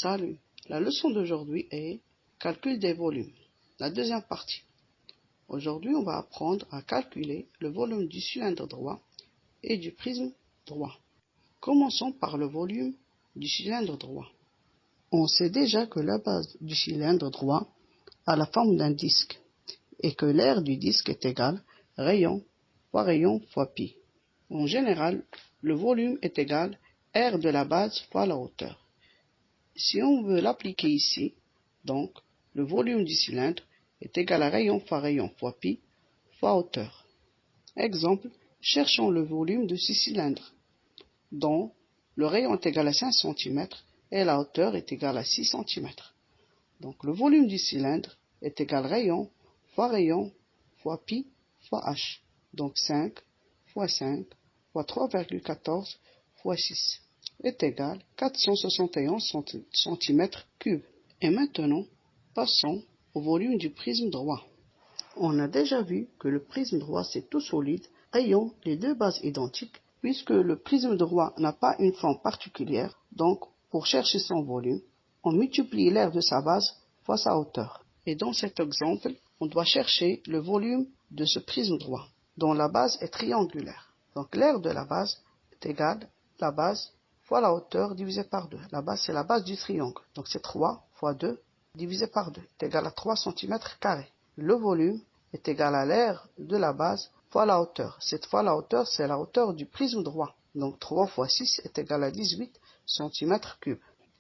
Salut, la leçon d'aujourd'hui est calcul des volumes, la deuxième partie. Aujourd'hui, on va apprendre à calculer le volume du cylindre droit et du prisme droit. Commençons par le volume du cylindre droit. On sait déjà que la base du cylindre droit a la forme d'un disque et que l'aire du disque est égal rayon fois pi. En général, le volume est égal R de la base fois la hauteur. Si on veut l'appliquer ici, donc le volume du cylindre est égal à rayon fois pi fois hauteur. Exemple, cherchons le volume de ce cylindre, dont le rayon est égal à 5 cm et la hauteur est égale à 6 cm. Donc le volume du cylindre est égal à rayon fois pi fois h. Donc 5 fois 5 fois 3,14 fois 6 est égal à 471 cm3. Et maintenant, passons au volume du prisme droit. On a déjà vu que le prisme droit c'est tout solide ayant les deux bases identiques puisque le prisme droit n'a pas une forme particulière. Donc, pour chercher son volume, on multiplie l'aire de sa base fois sa hauteur. Et dans cet exemple, on doit chercher le volume de ce prisme droit dont la base est triangulaire. Donc l'aire de la base est égale à la base fois la hauteur divisé par 2. La base, c'est la base du triangle. Donc c'est 3 fois 2 divisé par 2 est égal à 3 cm². Le volume est égal à l'aire de la base fois la hauteur. Cette fois la hauteur, c'est la hauteur du prisme droit. Donc 3 fois 6 est égal à 18 cm3.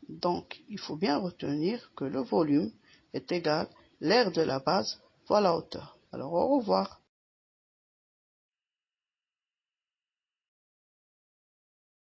Donc il faut bien retenir que le volume est égal à l'aire de la base fois la hauteur. Alors au revoir.